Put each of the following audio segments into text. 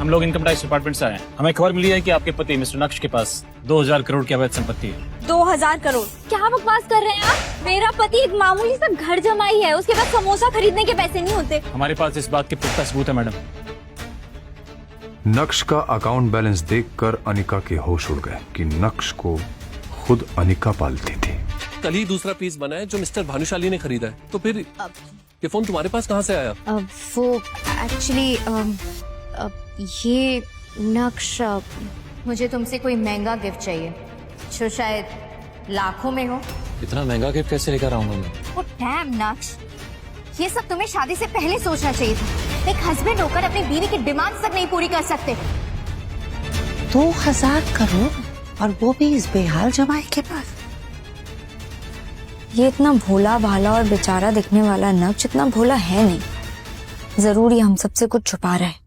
हम लोग income tax department से आए हैं। हमें खबर मिली है कि आपके पति मिस्टर नक्श के पास 2000 करोड़ की अवैध संपत्ति है। 2000 करोड़? क्या बकवास कर रहे हैं आप? मेरा पति एक मामूली सा घर जमाई है, उसके पास समोसा खरीदने के पैसे नहीं होते। हमारे पास इस बात के पुख्ता सबूत है मैडम। नक्श का अकाउंट बैलेंस देखकर अनिका के होश उड़ गए कि नक्श को खुद अनिका पालती थी। कल ही दूसरा पीस बना है जो मिस्टर भानुशाली ने खरीदा है, तो फिर ये फोन तुम्हारे पास कहाँ से आया? वो एक्चुअली ये नक्श, मुझे तुमसे कोई महंगा गिफ्ट चाहिए जो शायद लाखों में हो। इतना महंगा गिफ्ट कैसे लेकर आऊंगा मैं? ओ डैम नक्श, ये सब तुम्हें शादी से पहले सोचना चाहिए था। एक हस्बैंड होकर अपनी बीवी की डिमांड्स तक नहीं पूरी कर सकते। 2000 करोड़ और वो भी इस बेहाल जमाई के पास। ये इतना भोला भाला और बेचारा दिखने वाला नक्श इतना भोला है नहीं। जरूर ये हम सबसे कुछ छुपा रहा है।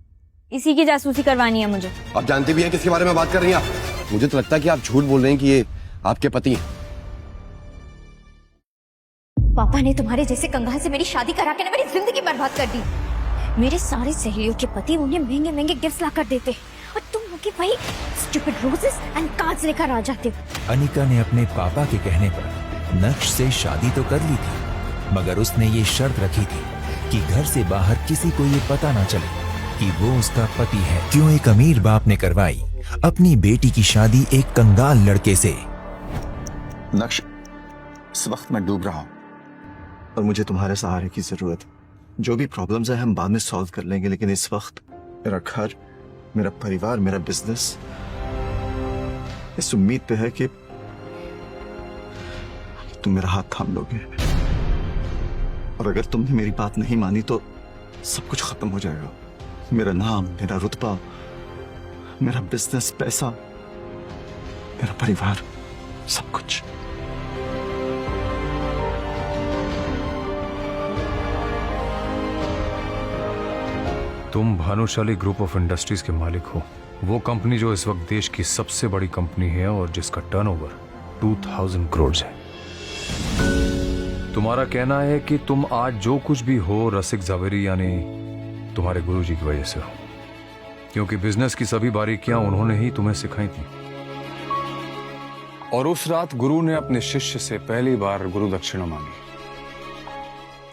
इसी की जासूसी करवानी है मुझे। आप जानती भी हैं किसके बारे में बात कर रही हैं आप? मुझे तो लगता है कि आप झूठ बोल रहे हैं कि ये आपके पति हैं। पापा ने तुम्हारे जैसे कंगाल से मेरी शादी करा के ना मेरी जिंदगी बर्बाद कर दी। मेरे सारे सहेलियों के पति उन्हें महंगे महंगे गिफ्ट्स ला कर देते और तुम लोग भाई स्टूपिड रोजेस एंड कार्ड्स लेकर आ जाते हो। अनिका ने अपने पापा के कहने पर नक्श से शादी तो कर ली थी, मगर उसने ये शर्त रखी थी कि घर से बाहर किसी को ये पता ना चले कि वो उसका पति है। क्यों एक अमीर बाप ने करवाई अपनी बेटी की शादी एक कंगाल लड़के से? नक्श, इस वक्त मैं डूब रहा हूं और मुझे तुम्हारे सहारे की जरूरत है। जो भी प्रॉब्लम्स है हम बाद में सॉल्व कर लेंगे, लेकिन इस वक्त मेरा घर, मेरा परिवार, मेरा बिजनेस इस उम्मीद पे है कि तुम मेरा हाथ थाम लोगे। और अगर तुमने मेरी बात नहीं मानी तो सब कुछ खत्म हो जाएगा। मेरा नाम, मेरा रुतबा, मेरा बिजनेस, पैसा, मेरा परिवार, सब कुछ। तुम भानुशाली ग्रुप ऑफ इंडस्ट्रीज के मालिक हो, वो कंपनी जो इस वक्त देश की सबसे बड़ी कंपनी है और जिसका टर्नओवर 2000 करोड़ है। तुम्हारा कहना है कि तुम आज जो कुछ भी हो रसिक जावेरी यानी तुम्हारे गुरुजी की वजह से हो, क्योंकि बिजनेस की सभी बारीकियां उन्होंने ही तुम्हें सिखाई थी। और उस रात गुरु ने अपने शिष्य से पहली बार गुरु दक्षिणा मांगी,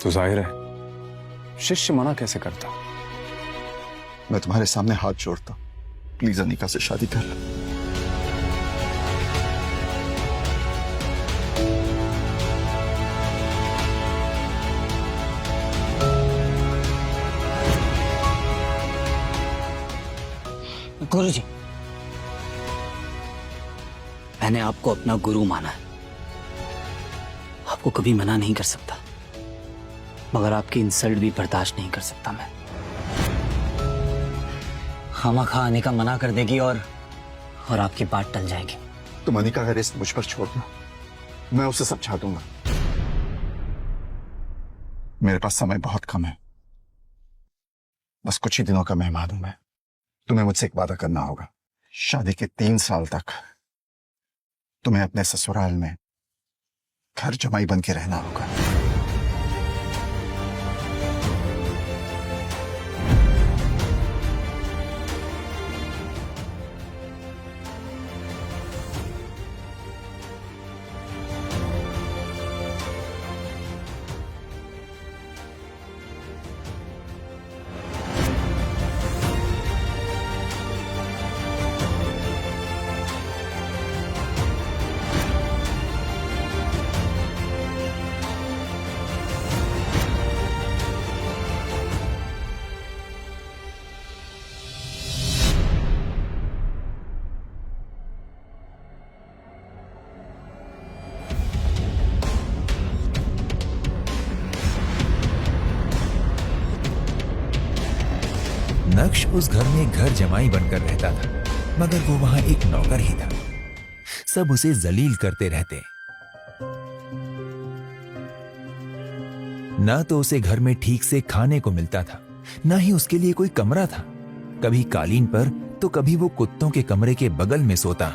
तो जाहिर है शिष्य मना कैसे करता। मैं तुम्हारे सामने हाथ जोड़ता, प्लीज अनिका से शादी कर लो। गुरुजी, मैंने आपको अपना गुरु माना है, आपको कभी मना नहीं कर सकता, मगर आपकी इंसल्ट भी बर्दाश्त नहीं कर सकता मैं। खामखा अनिका मना कर देगी और आपकी बात टल जाएगी। तुम अनिका का रिस्क मुझ पर छोड़ना, मैं उसे समझा दूंगा। मेरे पास समय बहुत कम है, बस कुछ ही दिनों का मेहमान हूं मैं। तुम्हें मुझसे एक वादा करना होगा, शादी के 3 साल तक तुम्हें अपने ससुराल में घर जमाई बन के रहना होगा। नक्श उस घर में घर जमाई बनकर रहता था, मगर वो वहां एक नौकर ही था। सब उसे जलील करते रहते। ना तो उसे घर में ठीक से खाने को मिलता था, ना ही उसके लिए कोई कमरा था। कभी कालीन पर तो कभी वो कुत्तों के कमरे के बगल में सोता।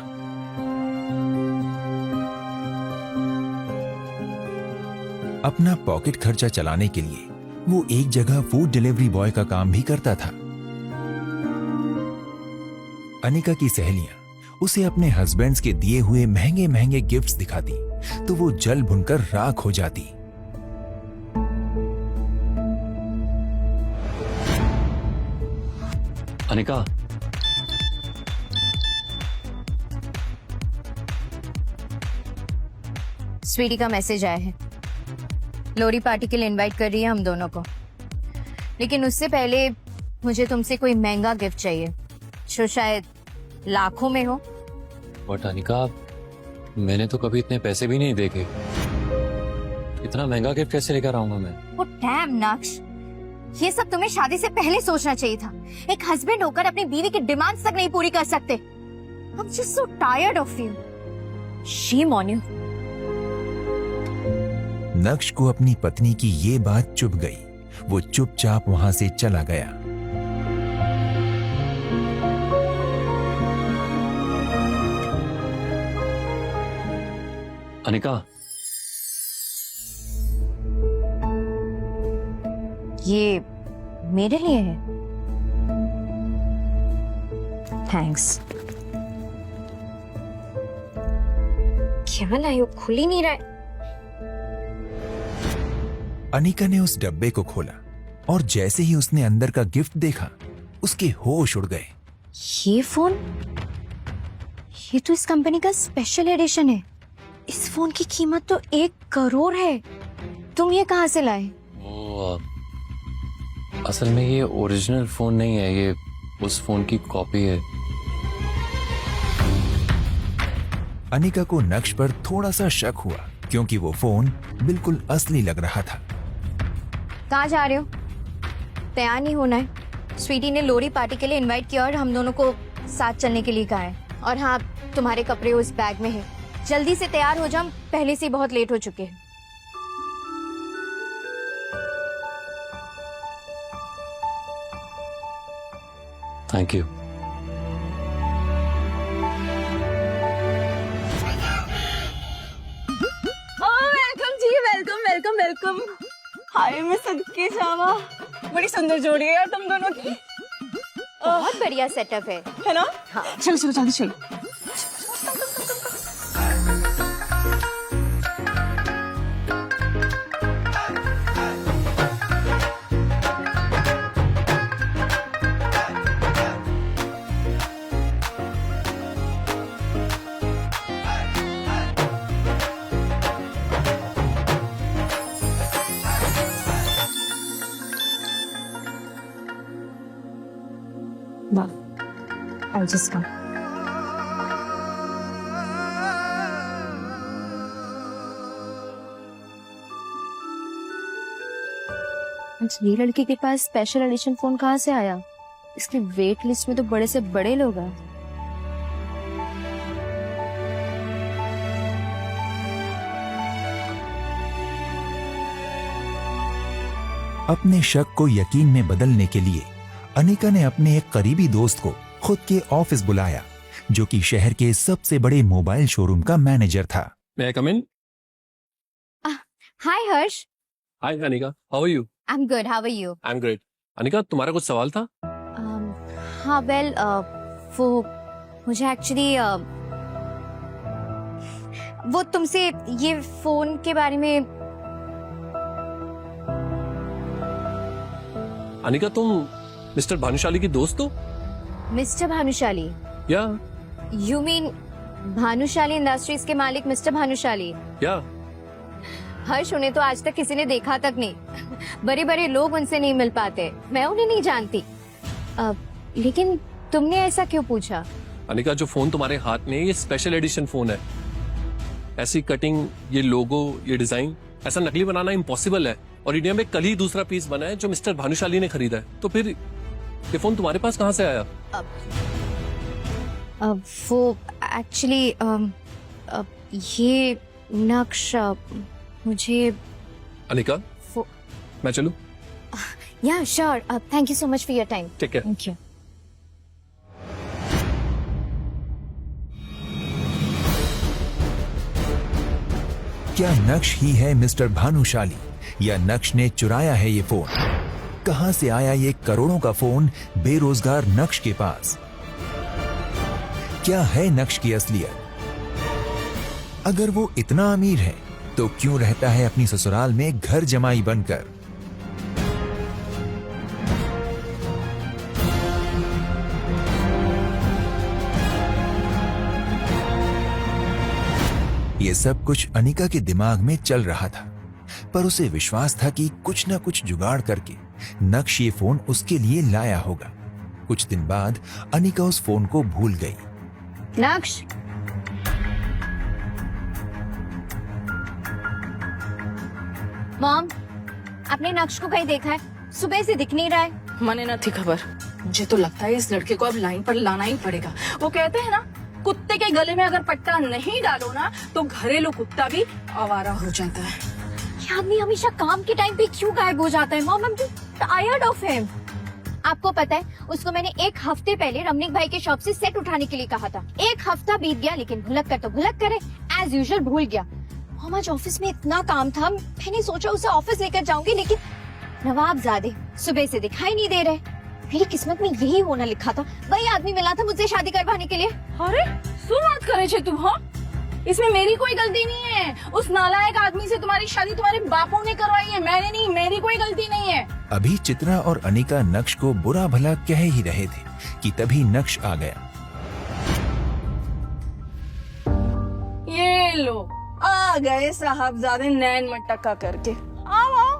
अपना पॉकेट खर्चा चलाने के लिए वो एक जगह फूड डिलीवरी बॉय का काम भी करता था। अनिका की सहेलियां उसे अपने हस्बैंड्स के दिए हुए महंगे महंगे गिफ्ट्स दिखाती तो वो जल भुनकर राख हो जाती। अनिका, स्वीटी का मैसेज आया है, लोरी पार्टी के लिए इनवाइट कर रही है हम दोनों को, लेकिन उससे पहले मुझे तुमसे कोई महंगा गिफ्ट चाहिए जो शायद लाखों में हो। बट अनिका, मैंने तो कभी इतने पैसे भी नहीं देखे, इतना महंगा गिफ्ट कैसे लेकर आऊंगा मैं? ओ डैम नक्श, ये सब तुम्हें शादी से पहले सोचना चाहिए था। एक हस्बैंड होकर अपनी बीवी की डिमांड्स तक नहीं पूरी कर सकते। I'm just so tired of you. Shame on you. नक्श को अपनी पत्नी की ये बात चुभ गई। वो चुपचाप वहां से चला गया। अनिका, ये मेरे लिए है। थैंक्स। क्या लायो, खुल ही नहीं रहा है। अनिका ने उस डब्बे को खोला और जैसे ही उसने अंदर का गिफ्ट देखा उसके होश उड़ गए। ये फोन, ये तो इस कंपनी का स्पेशल एडिशन है। इस फोन की कीमत तो 1 करोड़ है। तुम ये कहाँ से लाए? वो असल में ये ओरिजिनल फोन नहीं है, ये उस फोन की कॉपी है। अनिका को नक्श पर थोड़ा सा शक हुआ क्योंकि वो फोन बिल्कुल असली लग रहा था। कहाँ जा रहे हो? तैयार नहीं होना है। स्वीटी ने लोरी पार्टी के लिए इनवाइट किया और हम दोनों को साथ चलने के लिए कहा है। और हाँ, तुम्हारे कपड़े उस बैग में है। जल्दी से तैयार हो जा, हम पहले से बहुत लेट हो चुके हैं। Thank you. वेलकम जी, वेलकम वेलकम वेलकम। हाय मैं सदके जावा, बड़ी सुंदर जोड़ी है यार तुम दोनों की। बहुत बढ़िया सेटअप है ना? हाँ। चलो चलो जल्दी चलो। I'll just come. ये लड़की के पास स्पेशल एडिशन फोन कहाँ से आया? इसकी वेट लिस्ट में तो बड़े से बड़े लोग हैं। अपने शक को यकीन में बदलने के लिए अनिका ने अपने एक करीबी दोस्त को खुद के ऑफिस बुलाया जो कि शहर के सबसे बड़े मोबाइल शोरूम का मैनेजर था। May I come in? Hi Harsh. Hi Anika, how are you? I'm good. How are you? I'm great. Anika, तुम्हारा कुछ सवाल था? हाँ वेल, वो मुझे एक्चुअली वो तुमसे ये फोन के बारे में। अनिका, तुम मिस्टर भानुशाली की दोस्त हो? मिस्टर भानुशाली? या यू मीन भानुशाली इंडस्ट्रीज के मालिक मिस्टर भानुशाली? या हर्ष, उन्हें तो आज तक किसी ने देखा तक नहीं। बड़े बड़े लोग उनसे नहीं मिल पाते, मैं उन्हें नहीं जानती। लेकिन तुमने ऐसा क्यों पूछा? अनिका, जो फोन तुम्हारे हाथ में है ये स्पेशल एडिशन फोन है। ऐसी कटिंग, ये लोगो, ये डिजाइन, ऐसा नकली बनाना इम्पॉसिबल है। और इंडिया में कल ही दूसरा पीस बना है जो मिस्टर भानुशाली ने खरीदा है। तो फिर ये फोन तुम्हारे पास कहाँ से आया? वो एक्चुअली ये नक्श मुझे। अनिका, मैं चलूं? Yeah sure. Thank you so much for your time. Take care. Thank you. क्या नक्श ही है मिस्टर भानुशाली या नक्श ने चुराया है ये फोन? कहां से आया ये करोड़ों का फोन बेरोजगार नक्श के पास? क्या है नक्श की असलियत? अगर वो इतना अमीर है तो क्यों रहता है अपनी ससुराल में घर जमाई बनकर? ये सब कुछ अनिका के दिमाग में चल रहा था, पर उसे विश्वास था कि कुछ न कुछ जुगाड़ करके नक्श ये फोन उसके लिए लाया होगा। कुछ दिन बाद अनिका उस फोन को भूल गई। नक्श, मॉम, आपने नक्श को कहीं देखा है? सुबह से दिख नहीं रहा है। मने न थी खबर। मुझे तो लगता है इस लड़के को अब लाइन पर लाना ही पड़ेगा। वो कहते हैं ना, कुत्ते के गले में अगर पट्टा नहीं डालो ना तो घरेलू कुत्ता भी आवारा हो जाता है। ये आदमी हमेशा काम के टाइम पे क्यों गायब हो जाता है? Mom, I am tired of him. आपको पता है, उसको मैंने 1 हफ्ते पहले रमनिक भाई के शॉप से सेट उठाने के लिए कहा था। 1 हफ्ता बीत गया, लेकिन भुलक कर तो भुलक करे, एज यूजुअल भूल गया। हम आज ऑफिस में इतना काम था, मैंने सोचा उसे ऑफिस लेकर जाऊंगी, लेकिन नवाबजादे सुबह से दिखाई नहीं दे रहे। मेरी किस्मत में यही होना लिखा था। वही आदमी मिला था मुझसे शादी करवाने के लिए। अरे सुन बात करे छे तुम, हाँ? इसमें मेरी कोई गलती नहीं है। उस नालायक आदमी से तुम्हारी शादी तुम्हारे बापों ने करवाई है, मैंने नहीं। मेरी कोई गलती नहीं है। अभी चित्रा और अनिका नक्श को बुरा भला कह ही रहे थे कि तभी नक्श आ गया। ये लो, आ गए साहबजादे नैन मटका करके। आओ आओ।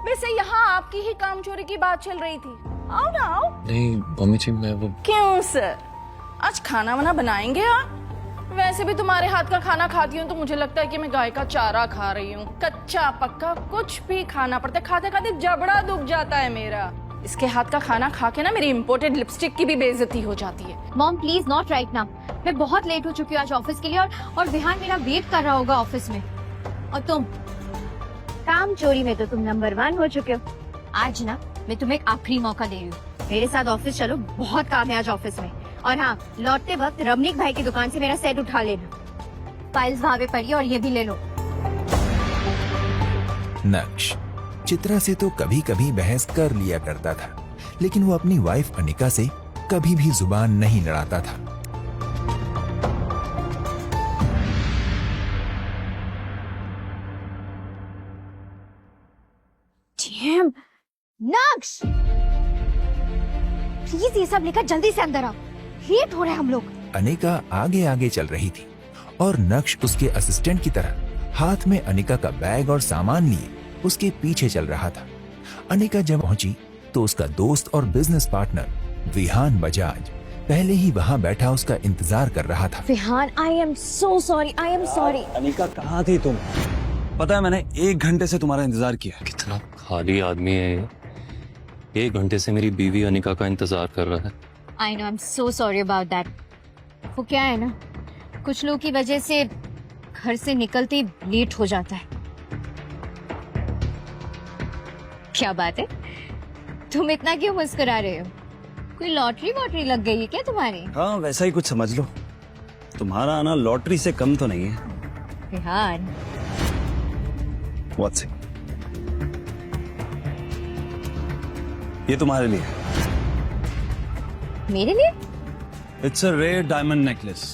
वैसे यहाँ आपकी ही काम चोरी की बात चल रही थी। आओ ना आओ। नहीं मम्मी जी, मैं वो क्यों सर, आज खाना वाना बनाएंगे आप? वैसे भी तुम्हारे हाथ का खाना खाती हूँ तो मुझे लगता है कि मैं गाय का चारा खा रही हूँ। कच्चा पक्का कुछ भी खाना पड़ता है, खाते खाते जबड़ा दुख जाता है मेरा। इसके हाथ का खाना खा के ना मेरी इम्पोर्टेड लिपस्टिक की भी बेइज्जती हो जाती है। Mom please, not right now. मैं बहुत लेट हो चुकी हूँ आज ऑफिस के लिए, और विहान मेरा वेट कर रहा होगा ऑफिस में। और तुम काम चोरी में तो तुम नंबर 1 हो चुके हो। आज ना मैं तुम्हें एक आखिरी मौका दे रही हूँ, मेरे साथ ऑफिस चलो, बहुत काम है आज ऑफिस में। और हाँ, लौटते वक्त रमनिक भाई की दुकान से मेरा सेट उठा लेना। फाइल्स भावे पड़ी और ये भी ले लो। नक्श चित्रा से तो कभी कभी बहस कर लिया करता था, लेकिन वो अपनी वाइफ अनिका से कभी भी जुबान नहीं लड़ाता था। डैम, नक्श, प्लीज ये सब लेकर जल्दी से अंदर आओ, लेट हो रहे हैं हम लोग। अनिका आगे आगे चल रही थी और नक्श उसके असिस्टेंट की तरह हाथ में अनिका का बैग और सामान लिए उसके पीछे चल रहा था। अनिका जब पहुंची तो उसका दोस्त और बिजनेस पार्टनर विहान बजाज पहले ही वहां बैठा उसका इंतजार कर रहा था। Vihaan, I am so sorry, I am sorry. Anika कहाँ थी तुम? पता है मैंने 1 घंटे से तुम्हारा इंतजार किया। कितना खाली आदमी है ये। 1 घंटे से मेरी बीवी अनिका का इंतजार कर रहा है। I know, I am so sorry about that. वो क्या है ना, कुछ लोगों की वजह से घर से निकलते ही लेट हो जाता है। क्या बात है, तुम इतना क्यों मुस्कुरा रहे हो? कोई लॉटरी वॉटरी लग गई है क्या तुम्हारी? हाँ, वैसा ही कुछ समझ लो। तुम्हारा आना लॉटरी से कम तो नहीं है। Vihaan, What's it? ये तुम्हारे लिए। मेरे लिए? It's a rare diamond necklace,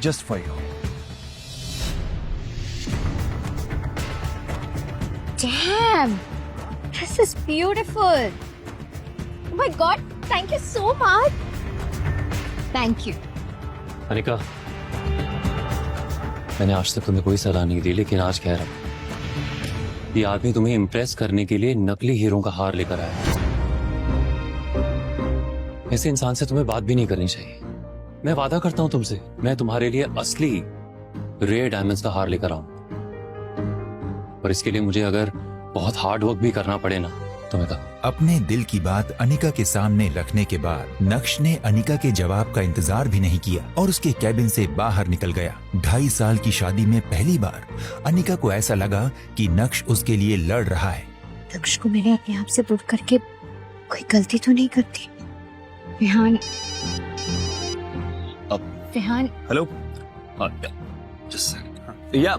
just for you. Damn, this is beautiful. Oh my God, thank you so much. Thank you. Anika, मैंने आज तक तुम्हें कोई सलाह नहीं दी, लेकिन आज कह रहा हूं, ये आदमी तुम्हें इम्प्रेस करने के लिए नकली हीरो का हार लेकर आया। ऐसे इंसान से तुम्हें बात भी नहीं करनी चाहिए। मैं वादा करता हूं तुमसे, मैं तुम्हारे लिए असली रेयर डायमंड्स का हार लेकर आऊं, पर इसके लिए मुझे अगर बहुत हार्ड वर्क भी करना पड़े ना तो मैं करूं। अपने दिल की बात अनिका के सामने रखने के बाद नक्श ने अनिका के जवाब का इंतजार भी नहीं किया और उसके कैबिन से बाहर निकल गया। 2.5 साल की शादी में पहली बार अनिका को ऐसा लगा कि नक्श उसके लिए लड़ रहा है। नक्श को मैंने अपने आप से दूर करके कोई गलती तो नहीं करती। विहान, विहान, हेलो, या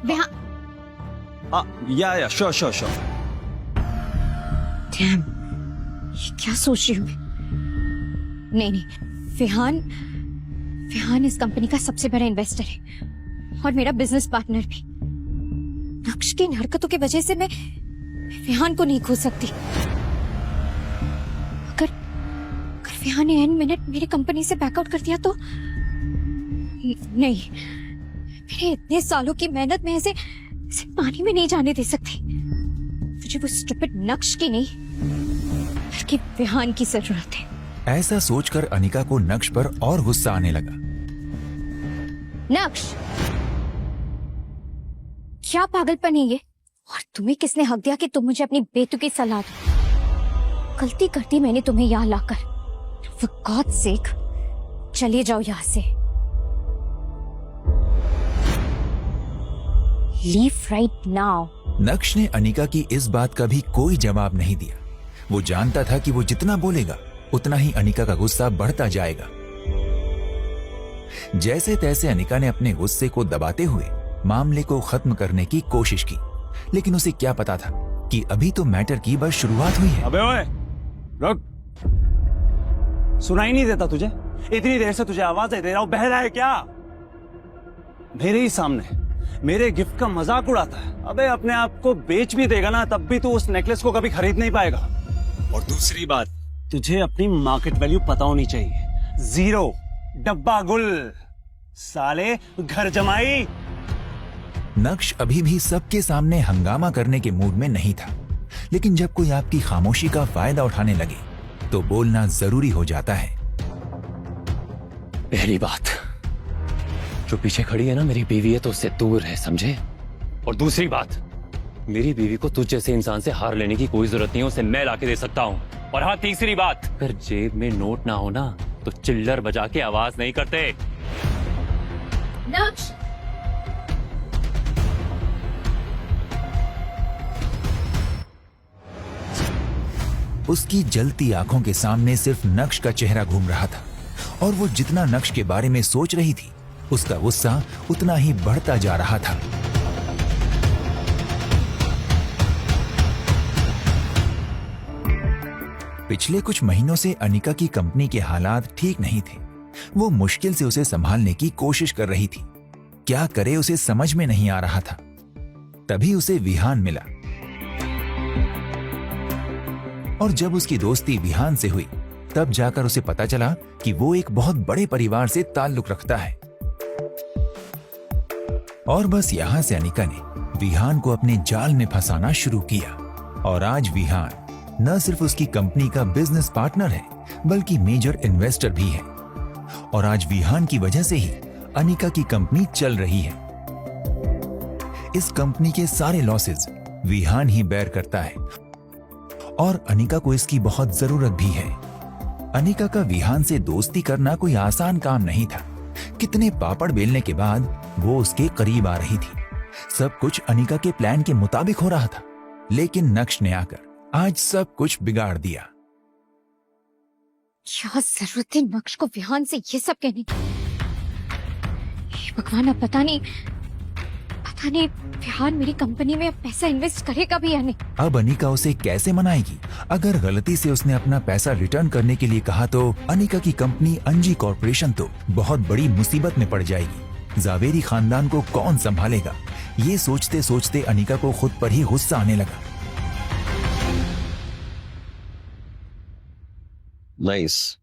विहान, या श्योर। डैम, ये क्या सोच रही हूँ मैं? नहीं, विहान, विहान इस कंपनी का सबसे बड़ा इन्वेस्टर है और मेरा बिजनेस पार्टनर भी। नक्श की इन हरकतों की वजह से मैं विहान को नहीं खो सकती। अगर विहान ने एंड मिनट मेरी कंपनी से बैकआउट कर दिया तो नहीं, मेरे इतने सालों की मेहनत में ऐसे पानी में नहीं जाने दे सकती। मुझे वो स्टूपिड नक्श की नहीं बल्कि विहान की जरूरत है। ऐसा सोचकर अनिका को नक्श पर और गुस्सा आने लगा। नक्श, क्या पागलपन है ये? और तुम्हें किसने हक दिया कि तुम मुझे अपनी बेतुकी सलाह दो? गलती करती मैंने तुम्हें यहाँ लाकर। For God's sake, चले जाओ यहाँ से। Leave right now. नक्श ने अनिका की इस बात का भी कोई जवाब नहीं दिया। वो जानता था कि वो जितना बोलेगा उतना ही अनिका का गुस्सा बढ़ता जाएगा। जैसे तैसे अनिका ने अपने गुस्से को दबाते हुए मामले को खत्म करने की कोशिश की, लेकिन उसे क्या पता था कि अभी तो मैटर की बस शुरुआत हुई है। अबे ओए, रुक। सुनाई नहीं देता तुझे? इतनी देर से तुझे आवाज दे रहा हूं, बहरा है क्या? मेरे ही सामने मेरे गिफ्ट का मजाक उड़ाता है। अबे अपने आप को बेच भी देगा ना तब भी तू उस नेकलेस को कभी खरीद नहीं पाएगा। और दूसरी बात, तुझे अपनी मार्केट वैल्यू पता होनी चाहिए। 0, डब्बा गुल, साले घर जमाई। नक्श अभी भी सबके सामने हंगामा करने के मूड में नहीं था, लेकिन जब कोई आपकी खामोशी का फायदा उठाने लगे तो बोलना जरूरी हो जाता है। पहली बात, जो पीछे खड़ी है ना मेरी बीवी है तो उससे दूर है, समझे? और दूसरी बात, मेरी बीवी को तुझ जैसे इंसान से हार लेने की कोई जरूरत नहीं है, उसे मैं लाके दे सकता हूँ। और हाँ, तीसरी बात, अगर जेब में नोट ना हो ना तो चिल्लर बजा के आवाज नहीं करते। नक्श, उसकी जलती आंखों के सामने सिर्फ नक्श का चेहरा घूम रहा था और वो जितना नक्श के बारे में सोच रही थी उसका गुस्सा उतना ही बढ़ता जा रहा था। पिछले कुछ महीनों से अनिका की कंपनी के हालात ठीक नहीं थे। वो मुश्किल से उसे संभालने की कोशिश कर रही थी। क्या करे उसे समझ में नहीं आ रहा था। तभी उसे विहान मिला और जब उसकी दोस्ती विहान से हुई तब जाकर उसे पता चला कि वो एक बहुत बड़े परिवार से ताल्लुक रखता है। और बस यहां से अनिका ने विहान को अपने जाल में फंसाना शुरू किया और आज विहान न सिर्फ उसकी कंपनी का बिजनेस पार्टनर है बल्कि मेजर इन्वेस्टर भी है। और आज विहान की वजह से ही अनिका की कंपनी चल रही है। इस कंपनी के सारे लॉसेस विहान ही बेयर करता है और अनिका को इसकी बहुत जरूरत भी है। अनिका का विहान से दोस्ती करना कोई आसान काम नहीं था। कितने पापड़ बेलने के बाद वो उसके करीब आ रही थी। सब कुछ अनिका के प्लान के मुताबिक हो रहा था, लेकिन नक्श ने आकर आज सब कुछ बिगाड़ दिया। क्या जरूरत है नक्श को विहान से ये सब कहने की? हे भगवान, अब पता नहीं विहान मेरी कंपनी में पैसा इन्वेस्ट करेगा भी या नहीं। अब अनिका उसे कैसे मनाएगी? अगर गलती से उसने अपना पैसा रिटर्न करने के लिए कहा तो अनिका की कंपनी अंजी कॉर्पोरेशन तो बहुत बड़ी मुसीबत में पड़ जाएगी। जावेरी खानदान को कौन संभालेगा? ये सोचते सोचते अनिका को खुद पर ही गुस्सा आने लगा। नाइस।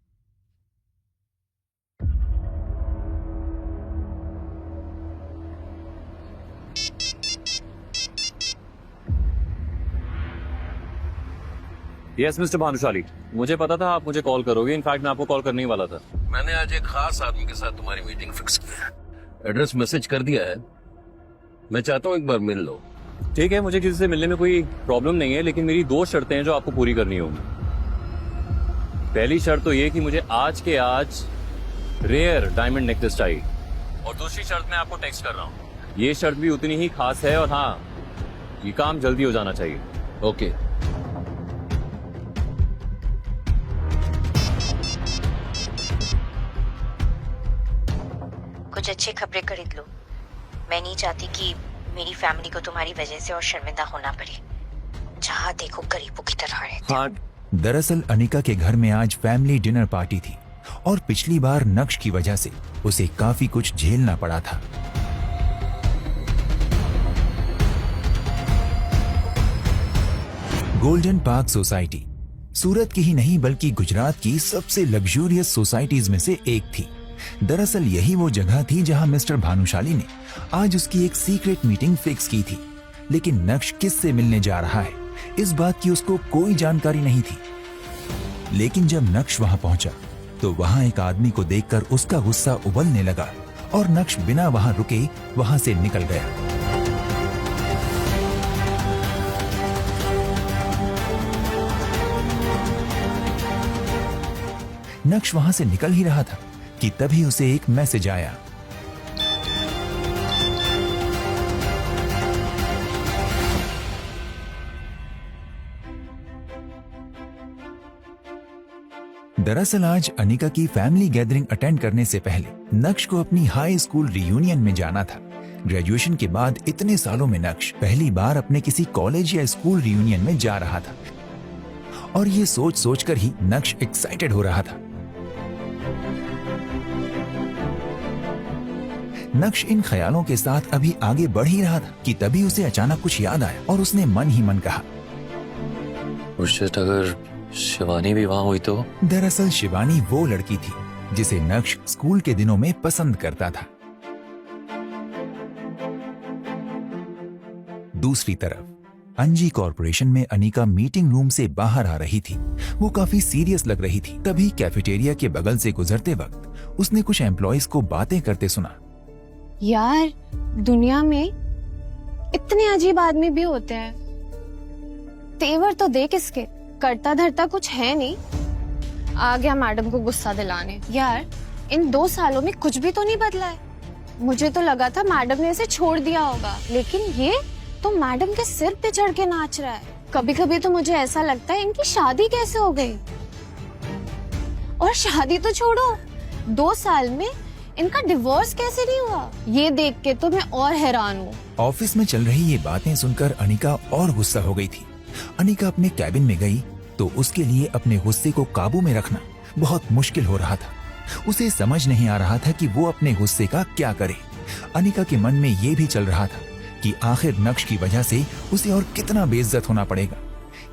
यस मिस्टर भानुशाली, मुझे पता था आप मुझे कॉल करोगे। इनफैक्ट मैं आपको कॉल करने ही वाला था। मैंने आज एक खास आदमी के साथ तुम्हारी मीटिंग फिक्स की है। एड्रेस मैसेज कर दिया है। मैं चाहता हूँ एक बार मिल लो। ठीक है, मुझे किसी से मिलने में कोई प्रॉब्लम नहीं है, लेकिन मेरी 2 शर्तें हैं जो आपको पूरी करनी होंगी। पहली शर्त तो ये कि मुझे आज के आज रेयर डायमंड नेकलेस चाहिए, और दूसरी शर्त मैं आपको टेक्स्ट कर रहा हूँ। ये शर्त भी उतनी ही खास है, और हाँ, ये काम जल्दी हो जाना चाहिए। ओके। कुछ अच्छी खबरें खरीद लो। मैं नहीं चाहती कि मेरी फैमिली को तुम्हारी वजह से और शर्मिंदा होना पड़े। जहाँ देखो गरीबों की तरह रहते। दरअसल अनिका के घर में आज फैमिली डिनर पार्टी थी और पिछली बार नक्श की वजह से उसे काफी कुछ झेलना पड़ा था। गोल्डन पार्क सोसाइटी सूरत की ही नहीं बल्कि गुजरात की सबसे लग्जूरियस सोसाइटीज में से एक थी। दरअसल यही वो जगह थी जहां मिस्टर भानुशाली ने आज उसकी एक सीक्रेट मीटिंग फिक्स की थी। लेकिन नक्श किससे मिलने जा रहा है इस बात की उसको कोई जानकारी नहीं थी। लेकिन जब नक्श वहां पहुंचा तो वहां एक आदमी को देखकर उसका गुस्सा उबलने लगा और नक्श बिना वहां रुके वहां से निकल गया। नक्श वहां से निकल ही रहा था कि तभी उसे एक मैसेज आया। दरअसल आज अनिका की फैमिली गैदरिंग अटेंड करने से पहले नक्श को अपनी हाई स्कूल रियूनियन में जाना था। ग्रेजुएशन के बाद इतने सालों में नक्श पहली बार अपने किसी कॉलेज या स्कूल रियूनियन में जा रहा था और ये सोच सोचकर ही नक्श एक्साइटेड हो रहा था। नक्श इन ख्यालों के साथ अभी आगे बढ़ ही रहा था कि तभी उसे अचानक कुछ याद आया और उसने मन ही मन कहा, अगर शिवानी भी वहां हुई तो? दरअसल शिवानी वो लड़की थी जिसे नक्श स्कूल के दिनों में पसंद करता था। दूसरी तरफ अंजी कॉर्पोरेशन में अनिका मीटिंग रूम से बाहर आ रही थी। वो काफी सीरियस लग रही थी। तभी कैफेटेरिया के बगल से गुजरते वक्त उसने कुछ एम्प्लॉइज को बातें करते सुना। यार दुनिया में इतने अजीब आदमी भी होते हैं। तेवर तो देख इसके, करता धरता कुछ है नहीं। आ गया मैडम को गुस्सा दिलाने। यार इन 2 सालों में कुछ भी तो नहीं बदला है। मुझे तो लगा था मैडम ने इसे छोड़ दिया होगा, लेकिन ये तो मैडम के सिर पे चढ़ के नाच रहा है। कभी कभी तो मुझे ऐसा लगता है इनकी शादी कैसे हो गई। और शादी तो छोड़ो, 2 साल में इनका डिवोर्स कैसे नहीं हुआ, ये देख के तो मैं और हैरान हूँ। ऑफिस में चल रही ये बातें सुनकर अनिका और गुस्सा हो गई थी। अनिका अपने कैबिन में गई तो उसके लिए अपने गुस्से को काबू में रखना बहुत मुश्किल हो रहा था। उसे समझ नहीं आ रहा था कि वो अपने गुस्से का क्या करे। अनिका के मन में ये भी चल रहा था कि आखिर नक्श की वजह से उसे और कितना बेइज्जत होना पड़ेगा।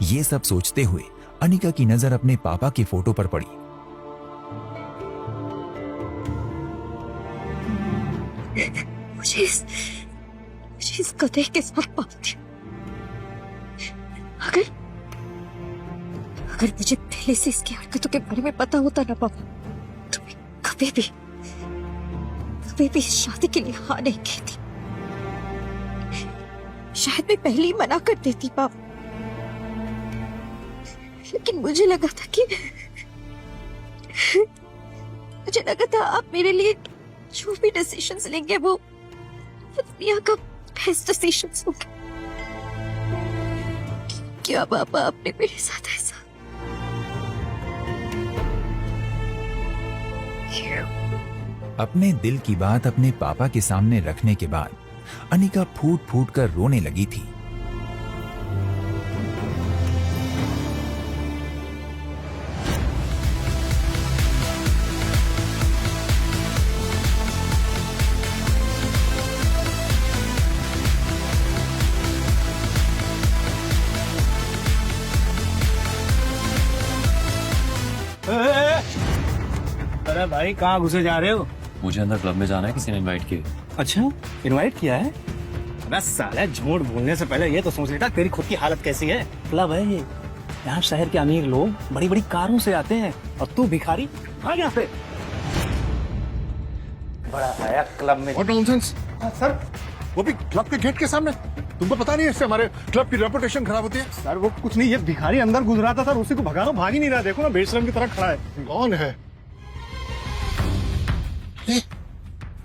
ये सब सोचते हुए अनिका की नजर अपने पापा के फोटो पर पड़ी। मुझे इस गधे के साथ बात थी। अगर मुझे पहले से इसकी हरकतों के बारे में पता होता ना पापा, तो मैं कभी भी इस शादी के लिए हाँ नहीं कहती। शायद मैं पहले ही मना कर देती पापा, लेकिन मुझे लगा था आप मेरे लिए जो भी डिसीजंस लेंगे वो दुनिया का बेस्ट डिसीजंस होंगे। क्या पापा आपने मेरे साथ ऐसा? अपने दिल की बात अपने पापा के सामने रखने के बाद अनिका फूट फूट कर रोने लगी थी। अरे भाई कहाँ घुसे जा रहे हो? मुझे अंदर क्लब में जाना है, किसी ने इनवाइट किया। अच्छा इनवाइट किया है? बस साला झूठ बोलने से पहले ये तो सोच लेता तेरी खुद की हालत कैसी है। क्लब है ये, यहाँ शहर के अमीर लोग बड़ी बड़ी कारों से आते हैं और तू भिखारी भाग यहाँ से। बड़ा आया क्लब में। What nonsense? सर वो भी क्लब के गेट के सामने, तुमको पता नहीं है इससे हमारे क्लब की रेपुटेशन खराब होती है। सर वो कुछ नहीं, ये भिखारी अंदर गुजरा था सर, उसी को भगाना, भाग ही नहीं रहा। देखो ना बेशरम की तरह खड़ा है। कौन है?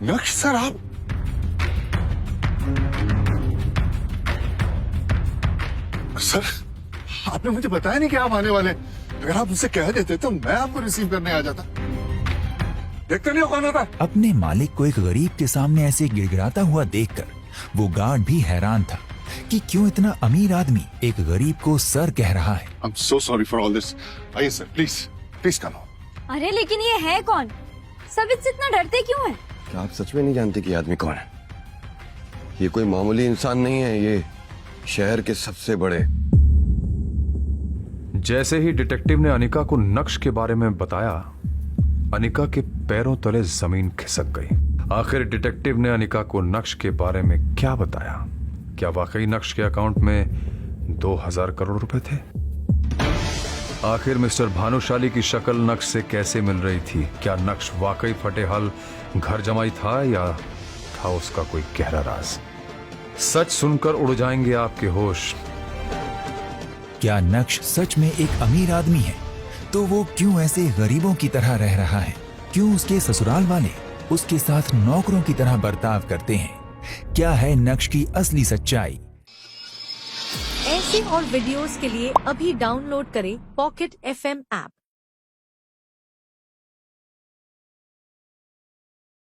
नक्श सर आप? सर आपने मुझे बताया नहीं कि आप आने वाले। अगर आप मुझसे कह देते तो मैं आपको रिसीव करने आ जाता। देखते नहीं हो कौन होता। अपने मालिक को एक गरीब के सामने ऐसे गिड़गिड़ाता हुआ देखकर वो गार्ड भी हैरान था कि क्यों इतना अमीर आदमी एक गरीब को सर कह रहा है। I'm so sorry for all this. आइए सर प्लीज कम। अरे लेकिन ये है कौन? सब इससे इतना डरते क्यों हैं? क्या आप सच में नहीं जानते कि ये आदमी कौन है? ये कोई मामूली इंसान नहीं है, ये शहर के सबसे बड़े। जैसे ही डिटेक्टिव ने अनिका को नक्श के बारे में बताया, अनिका के पैरों तले जमीन खिसक गई। आखिर डिटेक्टिव ने अनिका को नक्श के बारे में क्या बताया? क्या वाकई नक्श के अकाउंट में 2000 करोड़ रुपए थे? आखिर मिस्टर भानुशाली की शक्ल नक्श से कैसे मिल रही थी? क्या नक्श वाकई फटेहाल घर जमाई था या था उसका कोई गहरा राज? सच सुनकर उड़ जाएंगे आपके होश। क्या नक्श सच में एक अमीर आदमी है? तो वो क्यों ऐसे गरीबों की तरह रह रहा है? क्यों उसके ससुराल वाले उसके साथ नौकरों की तरह बर्ताव करते हैं? क्या है नक्श की असली सच्चाई? ऐसे और वीडियोस के लिए अभी डाउनलोड करें पॉकेट FM ऐप।